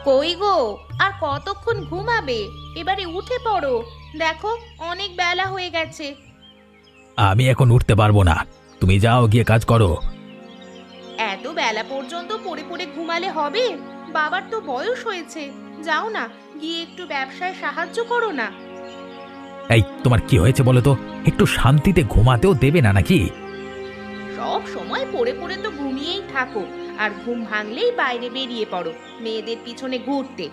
কই গো, আর কতক্ষণ ঘুমাবে? এবারে উঠে পড়ো, দেখো অনেক বেলা হয়ে গেছে। আমি এখন উঠতে পারবো না, তুমি যাও গিয়ে কাজ করো। এত বেলা পর্যন্ত পড়ে পড়ে ঘুমালে হবে? বাবার তো বয়স হয়েছে, যাও না, গিয়ে একটু ব্যবসায় সাহায্য করো না। এই তোমার কি হয়েছে বলো তো? একটু শান্তিতে ঘুমাতেও দেবে না নাকি? সব সময় পড়ে পড়ে তো ঘুমিয়েই থাকো, আর ঘুম ভাঙলেই বাইরে বেরিয়ে পড়ো মেয়েদের পিছনে ঘুরতে।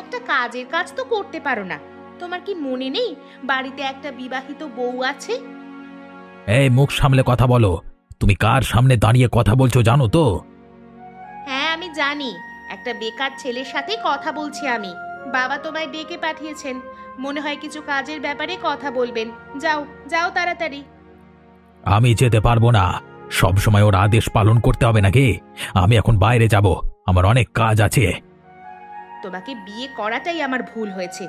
একটা কাজের কাজ তো করতে পারো না। তোমার কি মনে নেই বাড়িতে একটা বিবাহিত বউ আছে? এই মুখ সামলে কথা বলো, তুমি কার সামনে দাঁড়িয়ে কথা বলছো জানো তো? হ্যাঁ আমি জানি, একটা বেকার ছেলের সাথে কথা বলছি আমি। বাবা তোমায় ডেকে পাঠিয়েছেন, মনে হয় কিছু কাজের ব্যাপারে কথা বলবেন। যাও যাও তাড়াতাড়ি। আমি যেতে পারবো না, সব সময় ওর আদেশ পালন করতে হবে নাকি? আমি এখন বাইরে যাব, আমার অনেক কাজ আছে। তোমাকে বিয়ে করাটাই আমার ভুল হয়েছে।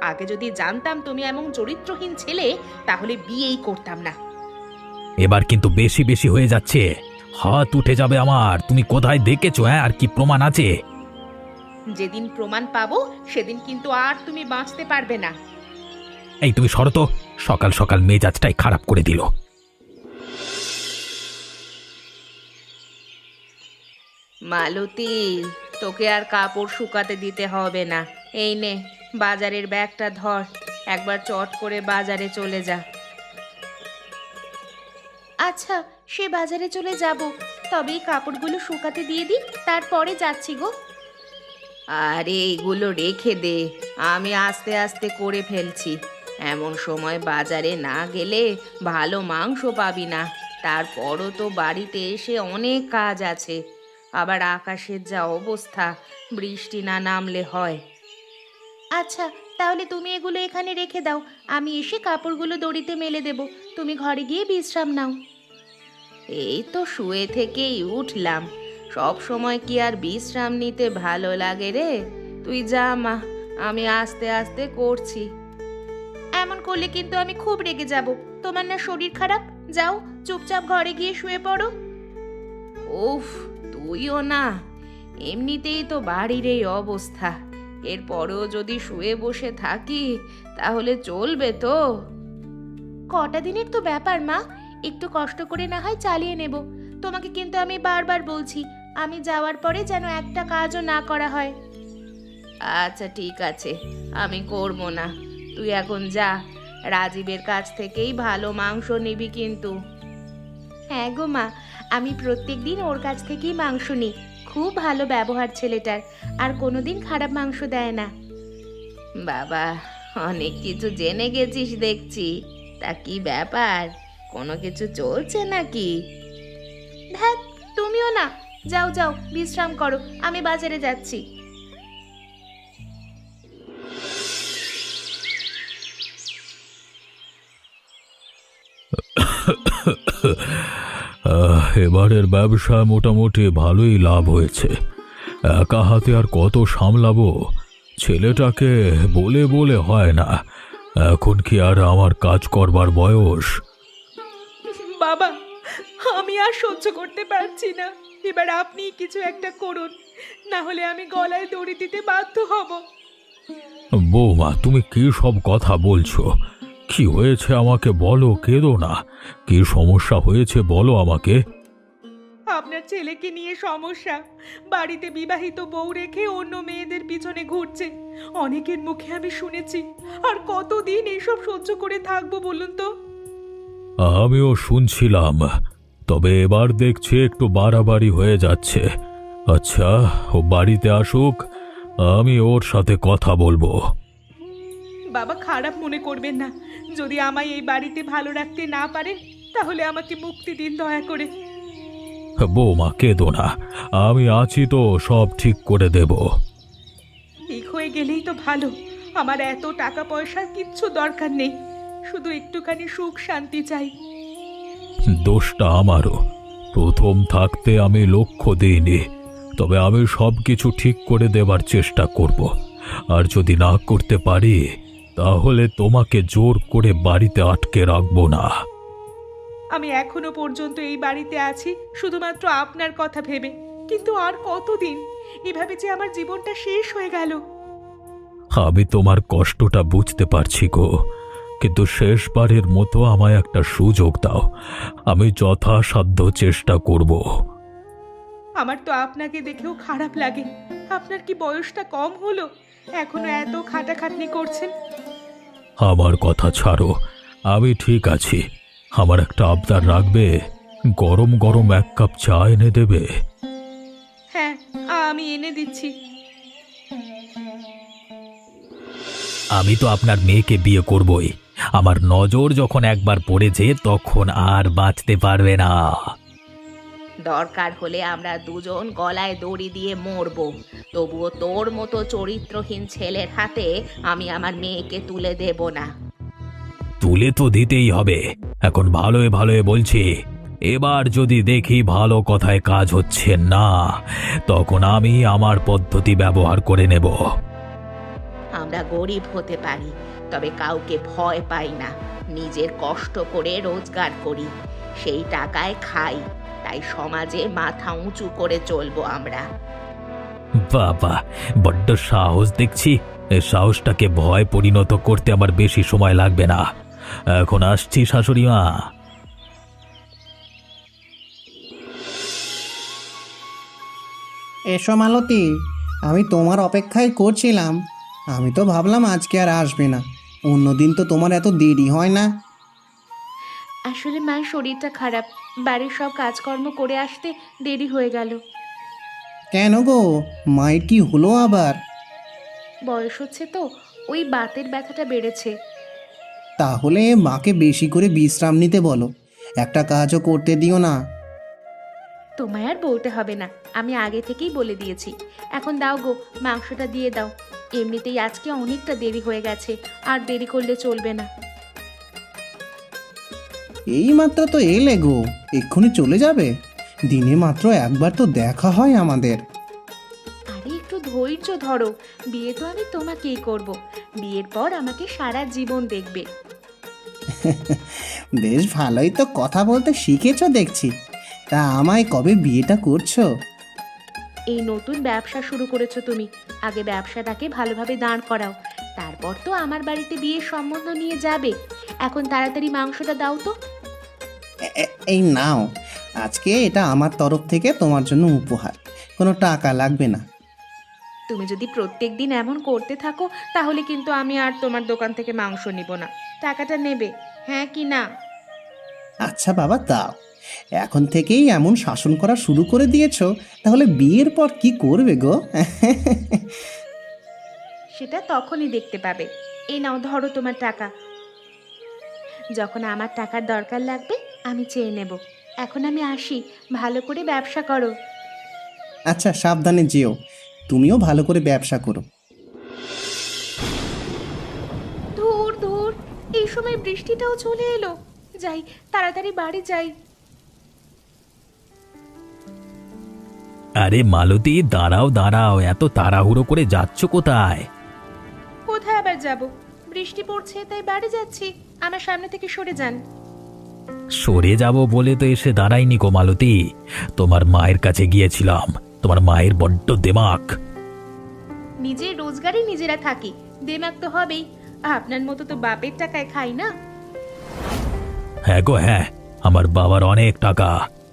আগে যদি জানতাম তুমি এমন চরিত্রহীন ছেলে, তাহলে বিয়েই করতাম না। এবার কিন্তু বেশি বেশি হয়ে যাচ্ছে, হাত উঠে যাবে আমার। তুমি কোথায় দেখেছো? হ্যাঁ, আর কি প্রমাণ আছে? যেদিন প্রমাণ পাবো সেদিন কিন্তু আর তুমি বাঁচতে পারবে না। এই তুমি সরো তো, সকাল সকাল মেজাজটাই খারাপ করে দিল। মালতী, তোকে আর কাপড় শুকাতে দিতে হবে না। এই নে, বাজারের ব্যাগটা ধর, একবার চট করে বাজারে চলে যা। আচ্ছা, সে বাজারে চলে যাব, তবে এই কাপড়গুলো শুকাতে দিয়ে দিই, তারপরে যাচ্ছি গো। আরে এগুলো রেখে দে, আমি আস্তে আস্তে করে ফেলছি। এমন সময় বাজারে না গেলে ভালো মাংস পাবি না। তারপরও তো বাড়িতে এসে অনেক কাজ আছে। আবার আকাশের যা অবস্থা, বৃষ্টি না নামলে হয়। আচ্ছা, তাহলে তুমি এগুলো এখানে রেখে দাও, আমি এসে কাপড়গুলো দড়িতে মেলে দেব। তুমি ঘরে গিয়ে বিশ্রাম নাও। এই তো শুয়ে থেকেই উঠলাম, সব সময় কি আর বিশ্রাম নিতে ভালো লাগে রে? তুই যা মা, আমি আস্তে আস্তে করছি। এমন করলে কিন্তু আমি খুব রেগে যাব। তোমার না শরীর খারাপ? যাও, চুপচাপ ঘরে গিয়ে শুয়ে পড়ো। উফ, তুইও না, এমনিতেই তো বাড়ির এই অবস্থা, এরপরেও যদি শুয়ে বসে থাকি তাহলে চলবে তো? কটা দিনের তো ব্যাপার মা, একটু কষ্ট করে না হয় চালিয়ে নেব। তোমাকে কিন্তু আমি বারবার বলছি, আমি যাওয়ার পরে যেন একটা কাজও না করা হয়। আচ্ছা ঠিক আছে, আমি করব না। তুই এখন যা, রাজীবের কাছ থেকেই ভালো মাংস নিবি কিন্তু। হ্যাঁ গো মা, আমি প্রত্যেকদিন ওর কাছ থেকেই মাংস নিই। খুব ভালো ব্যবহার ছেলেটার, আর কোনোদিন খারাপ মাংস দেয় না। বাবা, অনেক কিছু জেনে গেছিস দেখছি। তা কি ব্যাপার, কোনো কিছু চলছে নাকি? ধ্যাৎ, তুমিও না, যাও যাও বিশ্রাম করো, আমি বাজারে যাচ্ছি। এবারের ব্যবসা মোটামুটি ভালোই লাভ হয়েছে। একা হাতে আর কত সামলাবো? ছেলেটাকে বলে বলে হয় না, এখন কি আর আমার কাজ করবার বয়স? বাবা, আমি আর সহ্য করতে পারছি না, এবার আপনি কিছু একটা করুন, না হলে আমি গলায় দড়ি দিতে বাধ্য হব। বৌমা, তুমি কি সব কথা বলছো? কি হয়েছে আমাকে বলো, কেঁদো না। কি সমস্যা হয়েছে বলো আমাকে। আপনার ছেলেকে নিয়ে সমস্যা। বাড়িতে বিবাহিত বউ রেখে অন্য মেয়েদের পিছনে ঘুরছে, অনেকের মুখে আমি শুনেছি। আর কতদিন এসব সহ্য করে থাকবো বলুন তো? আমিও শুনছিলাম, তবে এবার দেখছি একটু বাড়াবাড়ি হয়ে যাচ্ছে। আচ্ছা, ও বাড়িতে আসুক, আমি ওর সাথে কথা বলবো। বাবা, খারাপ মনে করবেন না, যদি আমায় এই বাড়িতে ভালো রাখতে না পারেন তাহলে আমাকে মুক্তি দিন দয়া করে। বৌমা, কেঁদো না, আমি আছি তো, সব ঠিক করে দেব। ঠিক হয়ে গেলেই তো ভালো। আমার এত টাকা পয়সার কিচ্ছু দরকার নেই, শুধু একটুখানি সুখ শান্তি চাই। দোষটা আমারও, প্রথম থাকতে আমি লক্ষ্য দিইনি। তবে আমি সবকিছু ঠিক করে দেবার চেষ্টা করব, আর যদি না করতে পারি তাহলে তোমাকে জোর করে বাড়িতে আটকে রাখবো না। আমি এখনো পর্যন্ত এই বাড়িতে আছি শুধুমাত্র আপনার কথা ভেবে, কিন্তু আর কতদিন এভাবে যে আমার জীবনটা শেষ হয়ে গেল। আমি তোমার কষ্টটা বুঝতে পারছি গো, কিন্তু শেষবারের মতো আমায় একটা সুযোগ দাও। আমি যথাসাধ্য চেষ্টা করব। আমার তো আপনাকে দেখেও খারাপ লাগে। আপনার কি বয়সটা কম হলো? এখনো এত খাটাখাটনি করছেন। আমার কথা ছাড়ো, আমি ঠিক আছি। আমার একটা আবদার রাখবে? গরম গরম 1 কাপ চা এনে দেবে? হ্যাঁ, আমি এনে দিচ্ছি। আমি তো আপনার মেয়েকে বিয়ে করবই। আমার নজর যখন একবার পড়েছে তখন আর বাঁচতে পারবে না। দরকার হলে আমরা দুজন গলায় দড়ি দিয়ে মরবো, তবুও তোর মতো চরিত্রহীন ছেলের হাতে আমি আমার মেয়েকে তুলে দেব না। তুলে তো দিতেই হবে। এখন ভালোয় ভালোয় বলছি, এবার যদি দেখি ভালো কথায় কাজ হচ্ছে না, তখন আমি আমার পদ্ধতি ব্যবহার করে নেব। আমরা গরিব হতে পারি, তবে কাউকে ভয় পাই না। নিজের কষ্ট করে রোজগার করি, সেই টাকায় খাই। তাই সমাজে মাথা উঁচু করে চলবো আমরা। বাবা, বড্ড সাহস দেখছি। এই সাহসটাকে ভয় পরিণত করতে আমার বেশি সময় লাগবে না। এখন আসছি শাশুড়ি মা। এসো মালতী, আমি তোমার অপেক্ষায় করছিলাম। আমি তো ভাবলাম আজকে আর আসবে না। অন্যদিন তো তোমার এত দেরি হয় না। আসলে মায়ের শরীরটা খারাপ, বাড়ির সব কাজকর্ম করে আসতে দেরি হয়ে গেল। কেন গো, মায়ের কি হলো আবার? বয়স হচ্ছে তো, ওই বাতের ব্যথাটা বেড়েছে। তাহলে মাকে বেশি করে বিশ্রাম নিতে বলো, একটা কাজও করতে দিও না। তোমায় আর বলতে হবে না, আমি আগে থেকেই বলে দিয়েছি। এখন দাও গো, মাংসটা দিয়ে দাও। এমনিতেই আজকে অনেকটা দেরি হয়ে গেছে, আর দেরি করলে চলবে না। এই মাত্র তো এলে গো, এক্ষুনি চলে যাবে? দিনে মাত্র একবার তো দেখা হয় আমাদের। আরে একটু ধৈর্য ধরো, বিয়ে তো আমি তোমাকেই করব। বিয়ের পর আমাকে সারা জীবন দেখবে। বেশ ভালোই তো কথা বলতে শিখেছো দেখছি। তা আমায় কবে বিয়েটা করছো? এই নতুন ব্যবসা শুরু করেছো তুমি, আগে ব্যবসাটাকে ভালোভাবে দাঁড় করাও, তারপর তো আমার বাড়িতে বিয়ের সম্বন্ধ নিয়ে যাবে। এখন তাড়াতাড়ি মাংসটা দাও তো। এই নাও, আজকে এটা আমার তরফ থেকে তোমার জন্য উপহার। কোনো টাকা লাগবে না। তুমি যদি প্রত্যেক দিন এমন করতে থাকো, তাহলে কিন্তু আমি আর তোমার দোকান থেকে মাংস নিব না। টাকাটা নেবে, হ্যাঁ কি না? আচ্ছা বাবা, দাও। এখন থেকেই এমন শাসন করা শুরু করে দিয়েছো, তাহলে বিয়ের পর কি করবে গো? সেটা তখনই দেখতে পাবে। এই নাও, ধরো তোমার টাকা। যখন আমার টাকার দরকার লাগবে আমি চেয়ে নেব। এখন আমি আসি, ভালো করে ব্যবসা করো। আচ্ছা, সাবধানে যেও। তুমিও ভালো করে ব্যবসা করো। ধুর ধুর, এই সময় বৃষ্টিটাও চলে এলো। যাই, তাড়াতাড়ি বাড়ি যাই। আরে মালতী, দাঁড়াও দাঁড়াও, এত তাড়াহুড়ো করে যাচ্ছ কোথায়? কোথায় আবার যাব? বৃষ্টি পড়ছে তাই বাড়ি যাচ্ছি। আমার সামনে থেকে সরে যান। সরে যাব বলে তো এসে দাঁড়াইনি গো মালতী। তোমার মায়ের কাছে গিয়েছিলাম। তোমার মায়ের বড্ড দেমাক। নিজের রোজগারে নিজেরা থাকি, দেমাগ তো হবেই। আপনার মতো তো বাপের টাকায় খাই না। হ্যাঁ গো হ্যাঁ, আমার বাবার অনেক টাকা।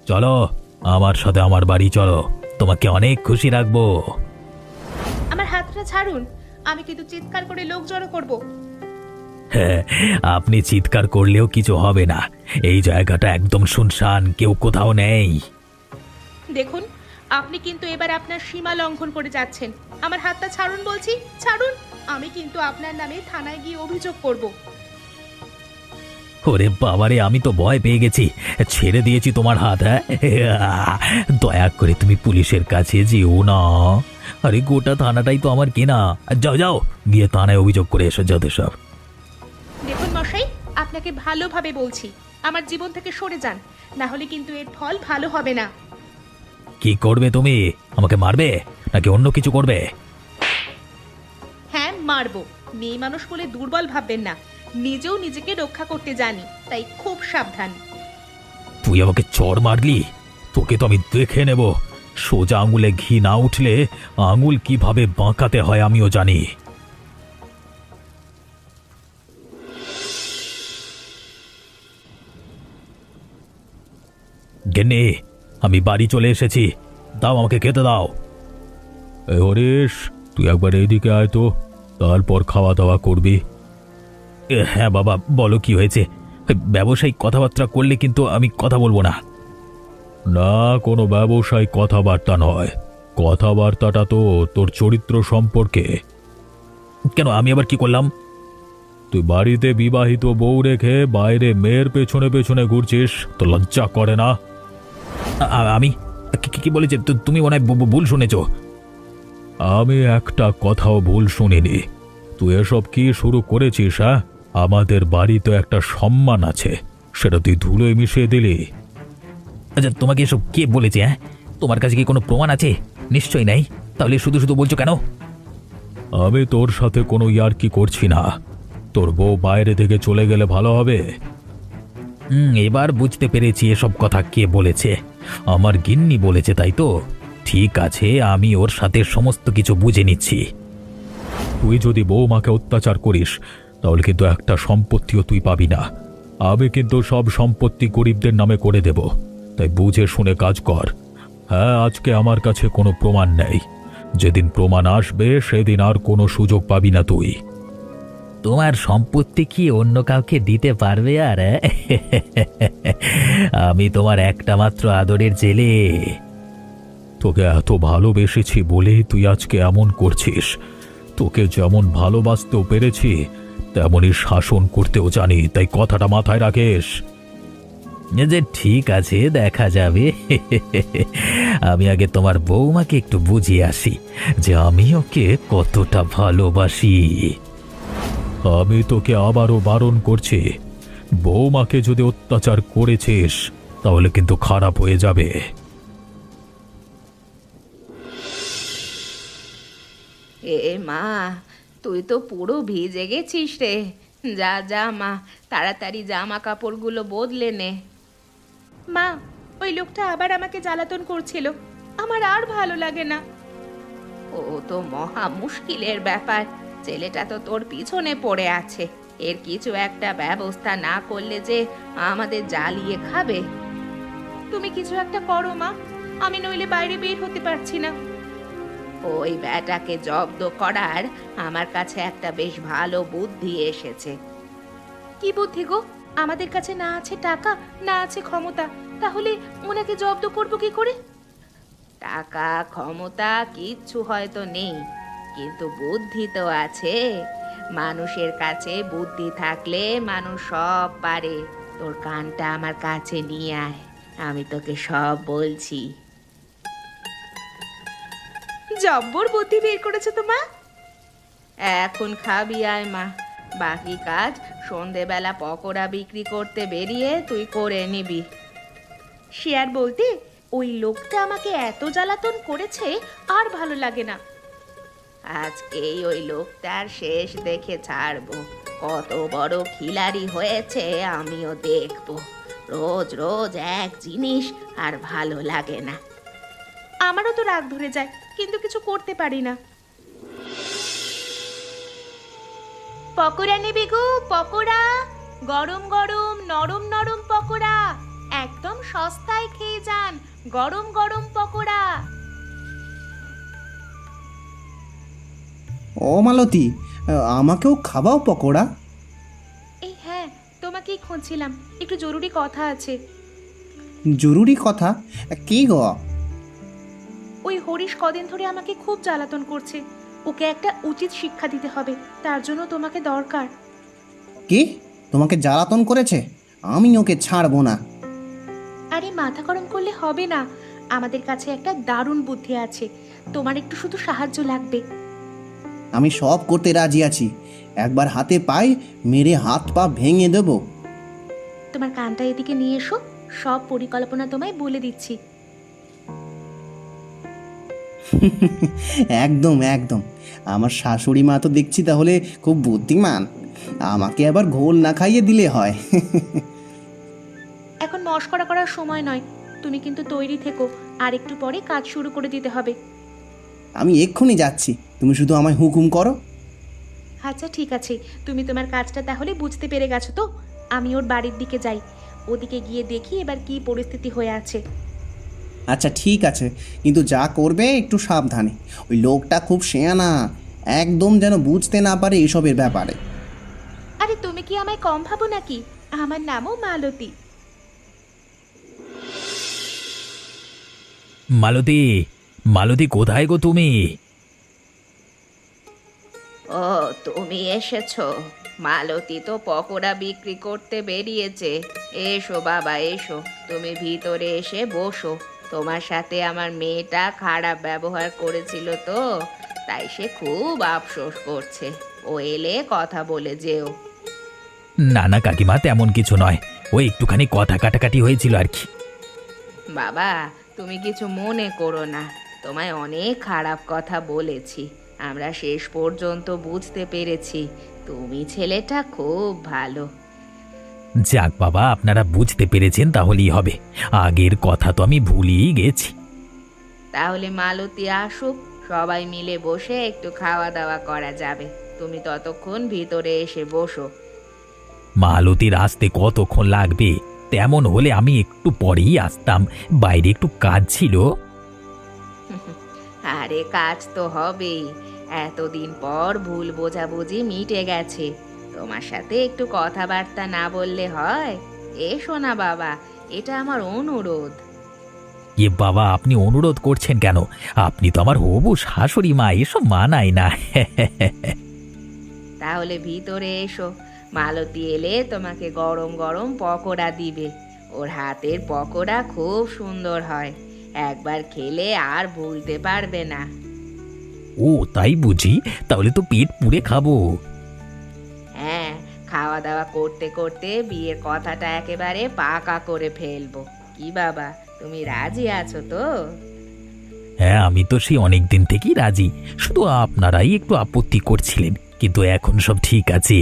চলো আমার সাথে আমার বাড়ি চলো, তোমাকে অনেক খুশি রাখবো। আমার হাতটা ছাড়ুন, আমি কিন্তু চিৎকার করে লোক জড়ো করব। হ্যাঁ, আপনি চিৎকার করলেও কিছু হবে না। এই জায়গাটা একদম শুনশান, কেউ কোথাও নেই। দেখুন, আপনি কিন্তু এবার আপনার সীমা লঙ্ঘন করে যাচ্ছেন। আমার হাতটা ছাড়ুন বলছি, ছাড়ুন। আমি কিন্তু আপনার নামে থানায় গিয়ে অভিযোগ করব। ওরে বাবারে, আমি তো ভয় পেয়ে গেছি। ছেড়ে দিয়েছি তোমার হাত। হ্যাঁ, দয়া করে তুমি পুলিশের কাছে যেও না। আরে গোটা থানাটাই তো আমার কেনা। যাও যাও, গিয়ে থানায় অভিযোগ করে এসো যত সব। দেখুন মশাই, আপনাকে ভালোভাবে বলছি, আমার জীবন থেকে সরে যান, না হলে কিন্তু এর ফল ভালো হবে না। কি করবে তুমি? আমাকে মারবে নাকি অন্য কিছু করবে? হ্যাঁ, মারবো। মেয়ে মানুষ বলে দুর্বল ভাববেন না, নিজেও নিজেকে রক্ষা করতে জানি, তাই খুব সাবধান। তুই আমাকে চড় মারলি, তোকে তো আমি দেখে নেব। সোজা আঙুলে ঘি না উঠলে আঙুল কিভাবে বাঁকাতে হয় আমিও জানি। গেন্নি, আমি বাড়ি চলে এসেছি, দাও আমাকে খেতে দাও। এই হরিশ, তুই একবার এইদিকে আয় তো, তারপর খাওয়া দাওয়া করবি। হ্যাঁ বাবা, বলো কি হয়েছে? ব্যবসায়িক কথাবার্তা করলে কিন্তু আমি কথা বলবো না। না, কোনো ব্যবসায়িক কথাবার্তা নয়, কথাবার্তাটা তো তোর চরিত্র সম্পর্কে। কেন, আমি আবার কি করলাম? তুই বাড়িতে বিবাহিত বউ রেখে বাইরে মেয়ের পেছনে পেছনে ঘুরছিস, তো লজ্জা করে না? আমি কি বলেছি? তুমি মনে হয় ভুল শুনেছ। আমি একটা কথাও ভুল শুনিনি। তুই এসব কি শুরু করেছিস? হ্যাঁ, আমাদের বাড়িতে একটা সম্মান আছে, সেটা তুই ধুলোয় মিশিয়ে দিলি। আচ্ছা, তোমাকে এসব কে বলেছে? হ্যাঁ, তোমার কাছে কি কোনো প্রমাণ আছে? নিশ্চয়ই নাই, তাহলে শুধু শুধু বলছো কেন? আমি তোর সাথে কোনো ইয়ার্কি করছি না। তোর বউ বাইরে থেকে চলে গেলে ভালো হবে। এবার বুঝতে পেরেছি এসব কথা কে বলেছে। আমার গিন্নি বলেছে, তাই তো? ঠিক আছে, আমি ওর সাথে সমস্ত কিছু বুঝে নিচ্ছি। তুই যদি বৌমাকে অত্যাচার করিস, তাহলে কিন্তু একটা সম্পত্তিও তুই পাবি না। আমি কিন্তু সব সম্পত্তি গরিবদের নামে করে দেব, তাই বুঝে শুনে কাজ কর। হ্যাঁ, আজকে আমার কাছে কোনো প্রমাণ নেই, যেদিন প্রমাণ আসবে সেদিন আর কোনো সুযোগ পাবি না তুই। তোমার সম্পত্তি কি অন্য কাউকে দিতে পারবে? আর আমি তোমার একটা মাত্র আদরের ছেলে। তোকে এত ভালোবেসেছি বলেই তুই আজকে এমন করছিস। তোকে যেমন ভালোবাসতেও পেরেছি, তেমনই শাসন করতেও জানি, তাই কথাটা মাথায় রাখিস। যে ঠিক আছে, দেখা যাবে। আমি আগে তোমার বৌমাকে একটু বুঝিয়ে আসি যে আমি ওকে কতটা ভালোবাসি। আমি তোকে আবারও বারণ করছি, বৌমাকে যদি অত্যাচার করেছিস তাহলে কিন্তু খারাপ হয়ে যাবে। এ মা, তুই তো পুরো ভিজে গেছিস রে। যা যা মা, তাড়াতাড়ি জামা কাপড়গুলো বদলে নে। মা, ওই লোকটা আবার আমাকে জ্বালাতন করছিল, আমার আর ভালো লাগে না। ও তো মহা মুশকিলের ব্যাপার। ছেলেটা তো তোর পিছনে পড়ে আছে, এর কিছু একটা ব্যবস্থা না করলে যে আমাদের জ্বালিয়ে খাবে। তুমি কিছু একটা করো মা, আমি নইলে বাইরে বের হতে পারছি না। ওই ব্যাটাকে জব্দ করার আমার কাছে একটা বেশ ভালো বুদ্ধি এসেছে। কি বুদ্ধি গো? আমাদের কাছে না আছে টাকা, না আছে ক্ষমতা, তাহলে ওনাকে জব্দ করব কি করে? টাকা ক্ষমতা কিচ্ছু হয়তো নেই, কিন্তু বুদ্ধি তো আছে। মানুষের কাছে বুদ্ধি থাকলে মানুষ সব পারে। তোর কানটা আমার কাছে নিয়ে আয়, আমি তোকে সব বলছি। জব্বর বুদ্ধি বের করেছে তো মা। এখন খাবি আয় মা, বাকি কাজ সন্ধেবেলা পকোড়া বিক্রি করতে বেরিয়ে তুই করে নিবি। সে আর বলতে, ওই লোকটা আমাকে এত জ্বালাতন করেছে আর ভালো লাগে না। আজকেই ওই লোকটার শেষ দেখে ছাড়বো। কত বড় খিলাড়ি হয়েছে আমিও দেখবো। রোজ রোজ এক জিনিস আর ভালো লাগে না। আমারও তো রাগ ধরে যায়, কিন্তু কিছু করতে পারি না। পকোড়া নেবে গো? পকোড়া, গরম গরম নরম নরম পকোড়া, একদম সস্তায় খেয়ে যান। গরম গরম পকোড়া। ও মালতী, আমাকেও খাওয়াও পকোড়া। এই হ্যাঁ, তোমাকেই খুঁজছিলাম, একটু জরুরি কথা আছে। জরুরি কথা? কি গো? ওই হরিশ কদিন ধরে আমাকে খুব জ্বালাতন করছে, ওকে একটা উচিত শিক্ষা দিতে হবে, তার জন্য তোমাকে দরকার। কি, তোমাকে জ্বালাতন করেছে? আমি ওকে ছাড়বো না। আরে মাথা গরম করলে হবে না, আমাদের কাছে একটা দারুণ বুদ্ধি আছে, তোমার একটু শুধু সাহায্য লাগবে। আমি সব করতে রাজি আছি, একবার হাতে পাই মেরে হাত পা ভেঙে দেব। তোমার কানটা এদিকে নিয়ে এসো, সব পরিকল্পনা তোমায় বলে দিচ্ছি। একদম একদম, আমার শাশুড়ি মা তো দেখছি তাহলে খুব বুদ্ধিমান, আমাকে আবার ঘোল না খাইয়ে দিলে হয়। এখন মশকরা করার সময় নয়, তুমি কিন্তু তৈরি থেকো, আর একটু পরে কাজ শুরু করে দিতে হবে। আমি এক্ষুনি যাচ্ছি, তুমি শুধু আমায় হুকুম করো। আচ্ছা ঠিক আছে, তুমি তোমার কাজটা তাহলে বুঝতে পেরে গেছো তো। আমি ওর বাড়ির দিকে যাই, ওদিকে গিয়ে দেখি এবার কি পরিস্থিতি হয়ে আছে। আচ্ছা ঠিক আছে, কিন্তু যা করবে একটু সাবধানে। ওই লোকটা খুব শেয়ানা, একদম যেন বুঝতে না পারে এসবের ব্যাপারে। আরে তুমি কি আমায় কম ভাবো নাকি? আমার নামও মালতী। মালতী, মালতী কোথায় গো তুমি? ও, তুমি এসেছো। মালতী তো পকোড়া বিক্রি করতে বেরিয়েছে। এসো বাবা এসো, তুমি ভিতরে এসে বসো। তোমার সাথে আমার মেয়েটা খারাপ ব্যবহার করেছিল তো, তাই সে খুব আফসোস করছে। ও এলে কথা বলে যেও। না না কাকিমা, তেমন কিছু নয়, ওই একটুখানি কথা কাটাকাটি হয়েছিল আর কি। বাবা, তুমি কিছু মনে করো না। তোমায় অনেক খারাপ কথা বলেছি, আমরা শেষ পর্যন্ত বুঝতে পেরেছি তুমি ছেলেটা খুব ভালো। যাক বাবা, আপনারা বুঝতে পেরেছেন তাহলেই হবে, আগের কথা তো আমি ভুলিয়ে গেছি। তাহলে মালতী আসুক, সবাই মিলে বসে একটু খাওয়া দাওয়া করা যাবে। তুমি ততক্ষণ ভিতরে এসে বসো। মালতীর আসতে কতক্ষণ লাগবে? তেমন হলে আমি একটু পরেই আসতাম, বাইরে একটু কাজ ছিল। আরে কাজ তো হবেই, এতদিন পর ভুল বোঝাবুঝি মিটে গেছে। তোমার সাথে একটু কথাবার্তা না বললে হয়? এসো না বাবা, এটা আমার অনুরোধ। এ বাবা, আপনি অনুরোধ করছেন কেন? আপনি তো আমার হবু শাশুড়ি মা, এসব মানায় না। তাহলে ভিতরে এসো, মালতী এলে তোমাকে গরম গরম পকোড়া দিবে। ওর হাতের পকোড়া খুব সুন্দর হয়, একবার খেলে আর ভুলতে পারবে না। ও তাই বুঝি, তাহলে তো পেট পুড়ে খাবো। হ্যাঁ, খাওয়া দাওয়া করতে করতে বিয়ের কথাটা একেবারে পাকা করে ফেলবো। কি বাবা, তুমি রাজি আছো তো? হ্যাঁ, আমি তো সেই অনেক দিন থেকেই রাজি, শুধু আপনারাই একটু আপত্তি করছিলেন, কিন্তু এখন সব ঠিক আছে।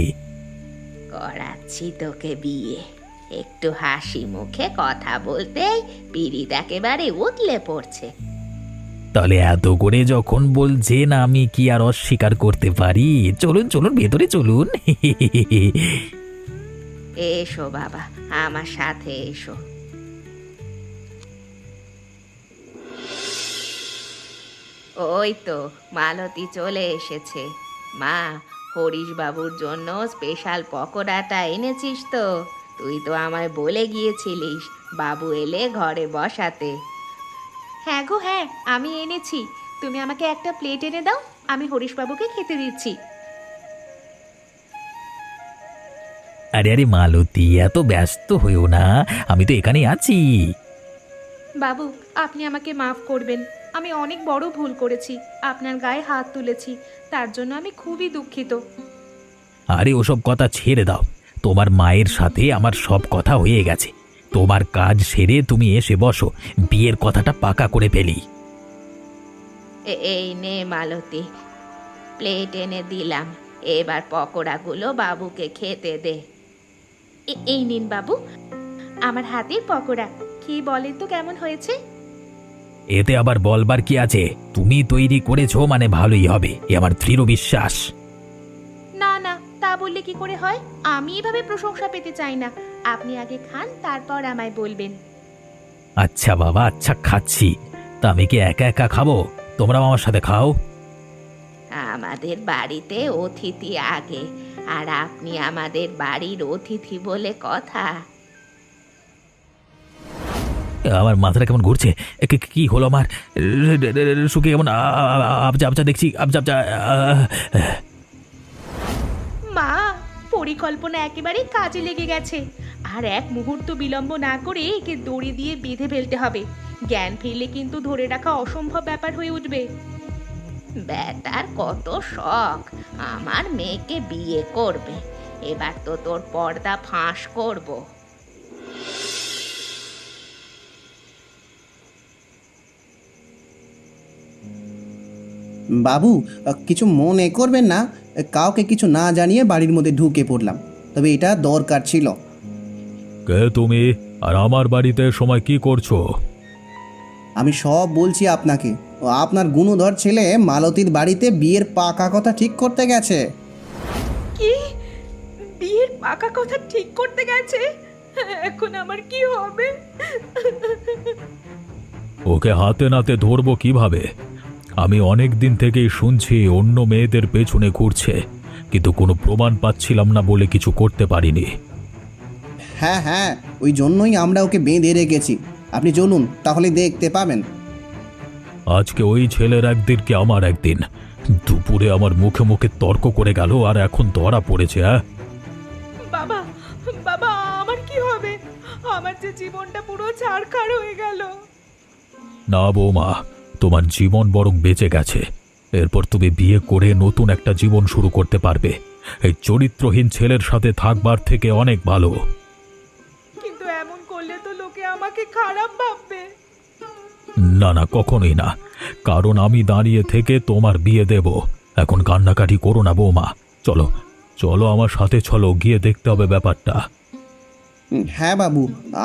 করাচ্ছি তোকে বিয়ে। একটু হাসি মুখে কথা বলতেই পিরিত একেবারে উতলে পড়ছে। তাহলে এত করে যখন বলছেন, আমি কি আর অস্বীকার করতে পারি? চলুন চলুন, ভেতরে চলুন। এসো বাবা, আমার সাথে এসো। ওই তো মালতী চলে এসেছে। মা, হরিশ বাবুর জন্য স্পেশাল পকোড়াটা এনেছিস তো? তুই তো আমায় বলে গিয়েছিলিস বাবু এলে ঘরে বসাতে। হ্যাঁ গো হ্যাঁ, আমি এনেছি। তুমি আমাকে একটা প্লেট এনে দাও, আমি হরিশ বাবুকে খেতে দিচ্ছি। আরে আরে মালতী, এত ব্যস্ত হইও না, আমি তো এখানেই আছি। বাবু, আপনি আমাকে মাফ করবেন। আমি অনেক বড় ভুল করেছি, আপনার গায়ে হাত তুলেছি, তার জন্য আমি খুবই দুঃখিত। আরে ওসব কথা ছেড়ে দাও, তোমার মায়ের সাথে আমার সব কথা হয়ে গেছে। তোমার কাজ সেরে তুমি এসে বসো, বিয়ের কথাটা পাকা করে ফেলি। এই নে মালতী, প্লেট এনে দিলাম। এবার পকোড়াগুলো বাবুকে খেতে দে। এই নিন বাবু, আমার হাতের পকোড়া। খেয়ে বলেন তো কেমন হয়েছে? এতে আবার বলবার কি আছে? তুমি তৈরি করেছো মানে ভালোই হবে, এ আমার দৃঢ় বিশ্বাস। না না, তা বললে কি করে হয়? আমি এভাবে প্রশংসা পেতে চাই না। আপনি আগে খান, তারপর আমায় বলবেন। আচ্ছা বাবা, আচ্ছা খাচ্ছি। তা আমি কি একা একা খাবো? তোমরাও আমার সাথে খাও। আমাদের বাড়িতে অতিথি আগে, আর আপনি আমাদের বাড়ির অতিথি বলে কথা। আমার মাথাটা কেমন ঘুরছে, কি হলো আমার? শুকিয়ে কেমন আবজা আবজা দেখছি, আবজা আবজা। মা, পরিকল্পনা একেবারে কাজে লেগে গেছে। আর এক মুহূর্ত বিলম্ব না করে একে দড়ি দিয়ে বেঁধে ফেলতে হবে। জ্ঞান ফিরলে কিন্তু ধরে রাখা অসম্ভব ব্যাপার হয়ে উঠবে। বেটার কত শখ আমার মেয়েকে বিয়ে করবে, এবার তো তোর পর্দা ফাঁস করব। বাবু, কিছু মনে করবেন না, কাউকে কিছু না জানিয়ে বাড়ির মধ্যে ঢুকে পড়লাম, তবে এটা দরকার ছিল। কে তুমি, আর আমার বাড়িতে সময় কি করছো? আমি সব বলছি আপনাকে। ও আপনার গুণধর ছেলে মালতীর বাড়িতে বিয়ের পাকা কথা ঠিক করতে গেছে। কি? বিয়ের পাকা কথা ঠিক করতে গেছে? এখন আমার কি হবে? ওকে হাতে নাতে ধরবো কিভাবে? আমি অনেক দিন থেকেই শুনছি অন্য মেয়েদের পেছনে ঘুরছে, কিন্তু কোনো প্রমাণ পাচ্ছিলাম না বলে কিছু করতে পারিনি। হ্যাঁ হ্যাঁ, ওই জন্যই আমরা ওকে বেঁধে রেখেছি। আপনি চলুন, তাহলে দেখতে পাবেন। আজকে ওই ছেলের একদিন কি আমার একদিন। দুপুরে আমার মুখে মুখে তর্ক করে গেল, আর এখন ধরা পড়েছে। হ্যাঁ, বাবা, বাবা, আমার কি হবে? আমার যে জীবনটা পুরো ছারখার হয়ে গেল। না বৌমা, তোমার জীবন বরং বেঁচে গেছে। এরপর তুমি বিয়ে করে নতুন একটা জীবন শুরু করতে পারবে। এই চরিত্রহীন ছেলের সাথে থাকবার থেকে অনেক ভালো। কিন্তু এমন করলে তো লোকে আমাকে খারাপ ভাববে। না না, কখনোই না, কারণ আমি দাঁড়িয়ে থেকে তোমার বিয়ে দেব। এখন কান্নাকাটি করো না বৌমা, চলো চলো আমার সাথে, চলো গিয়ে দেখতে হবে ব্যাপারটা। হ্যাঁ বাবু,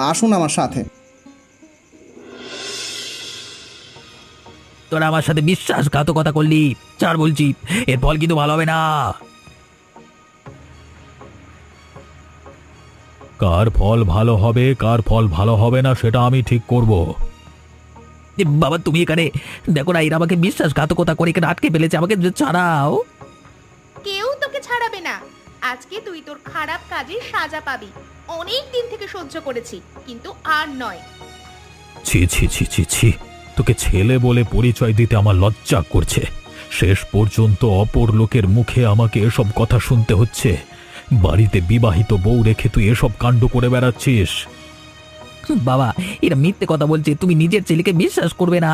আসুন আমার সাথে। তোরা আমার সাথে বিশ্বাসঘাতকতা করলি, ছাড় বলছি, এর ফল কিন্তু ভালো হবে না। কার ফল ভালো হবে কার ফল ভালো হবে না সেটা আমি ঠিক করব। এ বাবা, তুমি এখানে দেখো না, এরা আমাকে বিশ্বাসঘাতকতা করে এখানে আটকে ফেলেছে, আমাকে ছাড়াও। কেউ তোকে ছাড়াবে না। আজকে তুই তোর খারাপ কাজের সাজা পাবি। অনেক দিন থেকে সহ্য করেছি, কিন্তু আর নয়। ছি ছি ছি ছি ছি, তোকে ছেলে বলে পরিচয় দিতে আমার লজ্জা করছে। শেষ পর্যন্ত অপর লোকের মুখে আমাকে এসব কথা শুনতে হচ্ছে। বাড়িতে বিবাহিত বউ রেখে তুই এসব কাণ্ড করে বেড়াচ্ছিস। বাবা, এরা মিথ্যে কথা বলছে, তুমি নিজের ছেলেকে বিশ্বাস করবে না।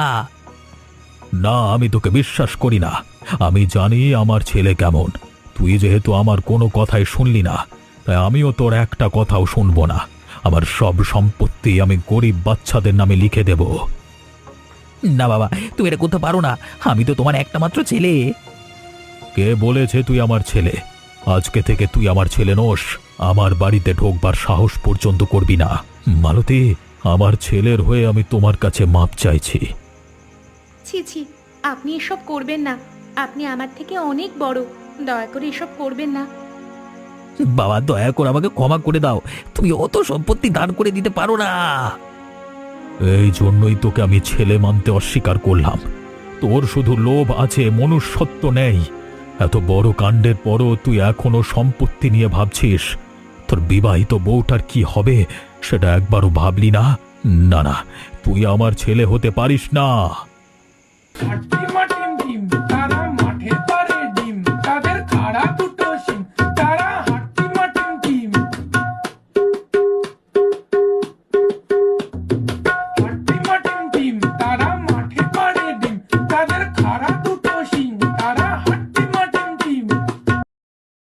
না, আমি তোকে বিশ্বাস করি না। আমি জানি আমার ছেলে কেমন। তুই যেহেতু আমার কোনো কথাই শুনলি না, তাই আমিও তোর একটা কথাও শুনবো না। আমার সব সম্পত্তি আমি গরিব বাচ্চাদের নামে লিখে দেব। না বাবা, তুমি এটা করতে পারো না, আমি তো তোমার একটা মাত্র ছেলে। কে বলেছে তুই আমার ছেলে? আজকে থেকে তুই আমার ছেলে নোস। আমার বাড়িতে ঢোকবার সাহস পর্যন্ত করবি না। মালতী, আমার ছেলের হয়ে আমি তোমার কাছে মাপ চাইছি। ছি ছি, আপনি এসব করবেন না। আপনি আমার থেকে অনেক বড়। দয়া করে এসব করবেন না। বাবা, দয়া করে আমাকে ক্ষমা করে দাও, তুমি অত সম্পত্তি দান করে দিতে পারো না। এই জন্যই তোকে আমি ছেলে মানতে অস্বীকার করলাম। তোর শুধু লোভ আছে, মনুষ্যত্ব নেই। এত বড় কাণ্ডের পরও তুই এখনো সম্পত্তি নিয়ে ভাবছিস। তোর বিবাহিত বউটার কি হবে সেটা একবারও ভাবলি না? না না, তুই আমার ছেলে হতে পারিস না।